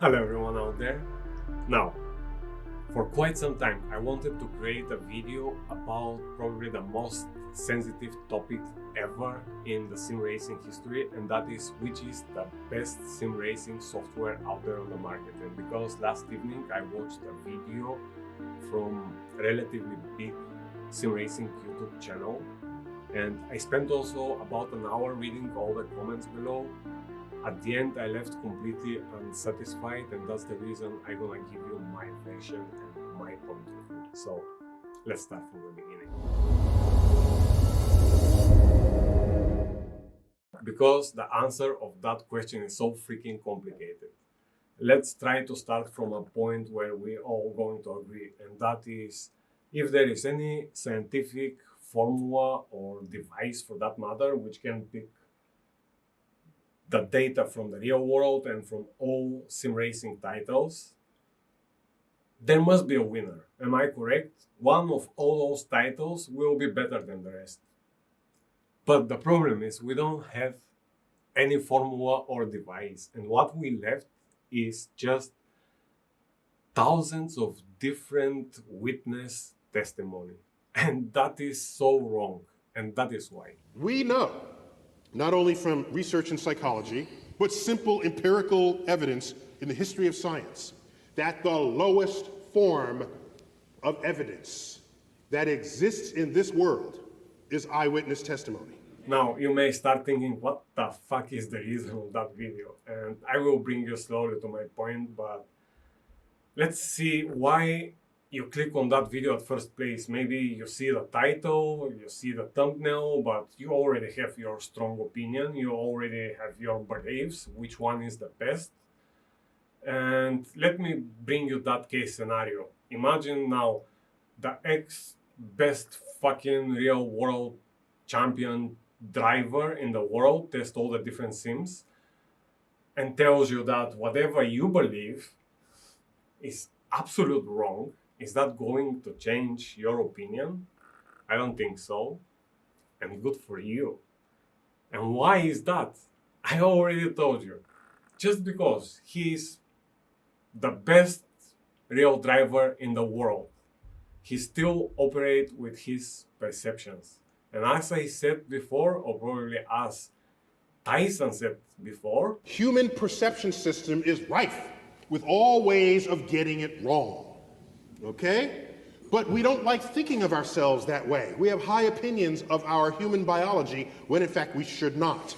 Hello everyone out there. Now, for quite some time I wanted to create a video about probably the most sensitive topic ever in the sim racing history, and that is which is the best sim racing software out there on the market. And because last evening I watched a video from a relatively big sim racing YouTube channel, and I spent also about an hour reading all the comments below. At the end, I left completely unsatisfied, and that's the reason I'm gonna give you my version and my point of view. So let's start from the beginning. Because the answer of that question is so freaking complicated. Let's try to start from a point where we're all going to agree, and that is if there is any scientific formula or device for that matter which can pick the data from the real world and from all sim racing titles, there must be a winner. Am I correct? One of all those titles will be better than the rest. But the problem is we don't have any formula or device, and what we left is just thousands of different witness testimony. And that is so wrong, and that is why. We know, not only from research in psychology, but simple empirical evidence in the history of science, that the lowest form of evidence that exists in this world is eyewitness testimony. Now, you may start thinking, what the fuck is the reason of that video? And I will bring you slowly to my point, but let's see why you click on that video at first place. Maybe you see the title, you see the thumbnail, but you already have your strong opinion, you already have your beliefs, which one is the best. And let me bring you that case scenario. Imagine now the ex-best fucking real world champion driver in the world tests all the different sims and tells you that whatever you believe is absolute wrong. Is that going to change your opinion? I don't think so. And good for you. And why is that? I already told you. Just because he's the best real driver in the world, he still operates with his perceptions. And as I said before, or probably as Tyson said before, human perception system is rife with all ways of getting it wrong. Okay? But we don't like thinking of ourselves that way. We have high opinions of our human biology when in fact we should not.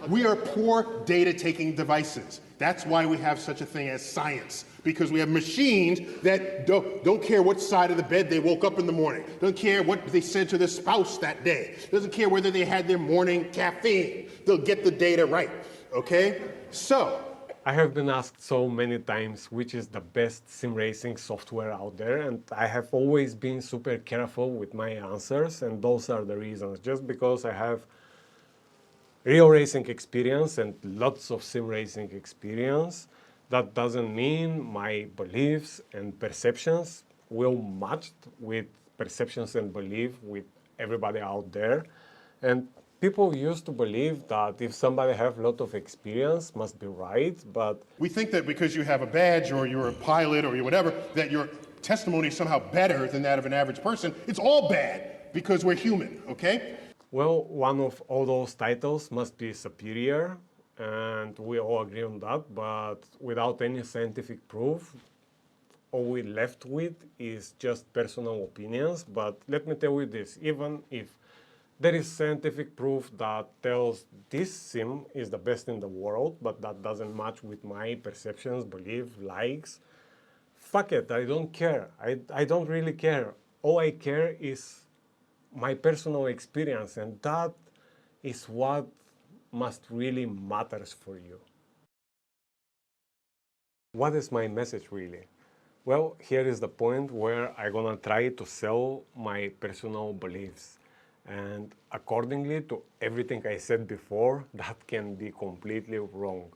We are poor data-taking devices. That's why we have such a thing as science, because we have machines that don't care what side of the bed they woke up in the morning, don't care what they said to their spouse that day, doesn't care whether they had their morning caffeine. They'll get the data right, okay? So, I have been asked so many times which is the best sim racing software out there, and I have always been super careful with my answers, and those are the reasons. Just because I have real racing experience and lots of sim racing experience, that doesn't mean my beliefs and perceptions will match with perceptions and belief with everybody out there. And people used to believe that if somebody have a lot of experience, must be right, but we think that because you have a badge or you're a pilot or you're whatever, that your testimony is somehow better than that of an average person. It's all bad because we're human, okay? Well, one of all those titles must be superior, and we all agree on that, but without any scientific proof, all we're left with is just personal opinions. But let me tell you this, even if there is scientific proof that tells this sim is the best in the world, but that doesn't match with my perceptions, beliefs, likes, fuck it, I don't care. I don't really care. All I care is my personal experience, and that is what must really matters for you. What is my message really? Well, here is the point where I'm gonna try to sell my personal beliefs. And accordingly to everything I said before, that can be completely wrong.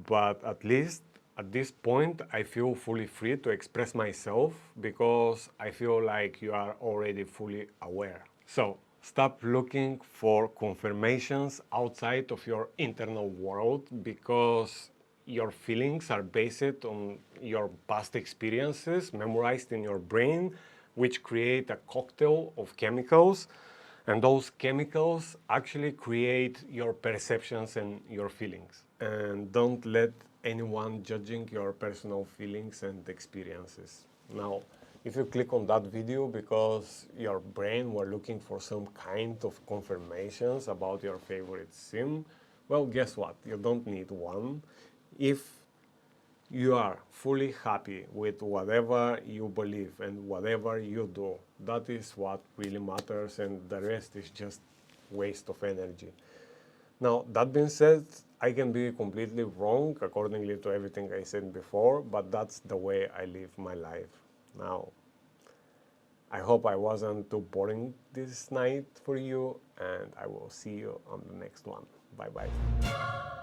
But at least at this point, I feel fully free to express myself because I feel like you are already fully aware. So stop looking for confirmations outside of your internal world, because your feelings are based on your past experiences memorized in your brain, which create a cocktail of chemicals. And those chemicals actually create your perceptions and your feelings. And don't let anyone judging your personal feelings and experiences. Now, if you click on that video because your brain were looking for some kind of confirmations about your favorite sim, well, guess what? You don't need one. If you are fully happy with whatever you believe and whatever you do, that is what really matters, and the rest is just waste of energy. Now, that being said, I can be completely wrong accordingly to everything I said before, but that's the way I live my life. Now, I hope I wasn't too boring this night for you, and I will see you on the next one. Bye bye.